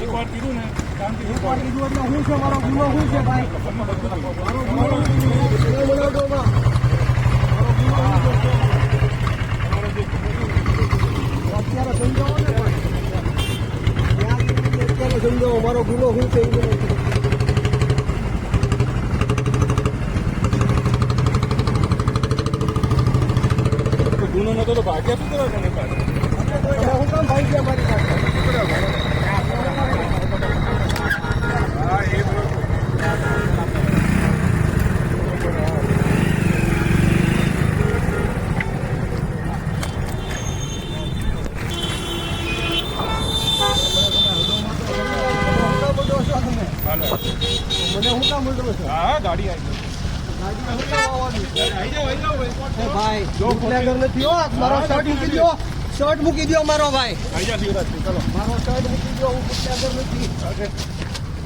એકવાર કીધું ને શાંતિથી એકવાર કીધું એટલે હું છે મારો ગુનો શું છે ભાઈ મારો ગુનો શું છે? બનાવટોમાં. મારો ગુનો શું છે? અત્યારે સમજાવો ને ભાઈ. અત્યારે સમજાવો મારો ગુનો શું છે એ મને ગુનો નતો તો ભાગ્યા શું કરવા તમે પાસે હું કામ ભાઈ ગયા મારી પાસે હા એ બરોબર મને હું કામ બોલતો છો? હા ગાડી આવી ભાઈ બુટલેગર નથી હો મારો શર્ટ મૂકી દો શર્ટ મૂકી દો મારો ભાઈ આવી જા શિવરાજભાઈ ચલો મારો શર્ટ મૂકી દો હું બુટલેગર નથી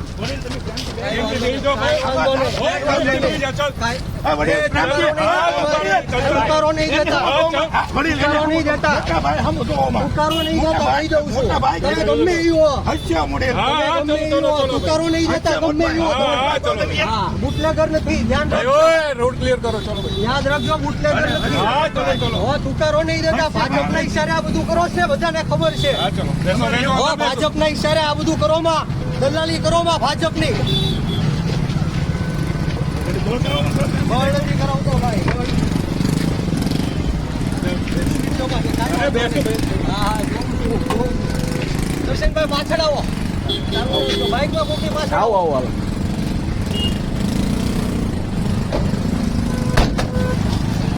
ઉતારો નહીં દેતા ઉતારો નહીં દેતા ઉતારો નહીં દેતા ભાઈ જવું છું તમે ગમે એ હો ઉતારો નહીં દેતા ગમે એ હો હા બુટલેગર નથી ધ્યાન રાખજો રોડ ક્લિયર કરો ચલો યાદ રાખજો બુટલેગર નથી હો ઉતારો નહીં દેતા ભાજપના ઈશારે આ બધું કરો છે બધાને ખબર છે હો ભાજપના ઈશારે આ બધું કરો માં દલાલી કરો માં ભાજપની બળ નથી કરાવતો ભાઈ દર્શનભાઈ પાછળ આવો બાઇકમાં મૂકી પાછળ આવો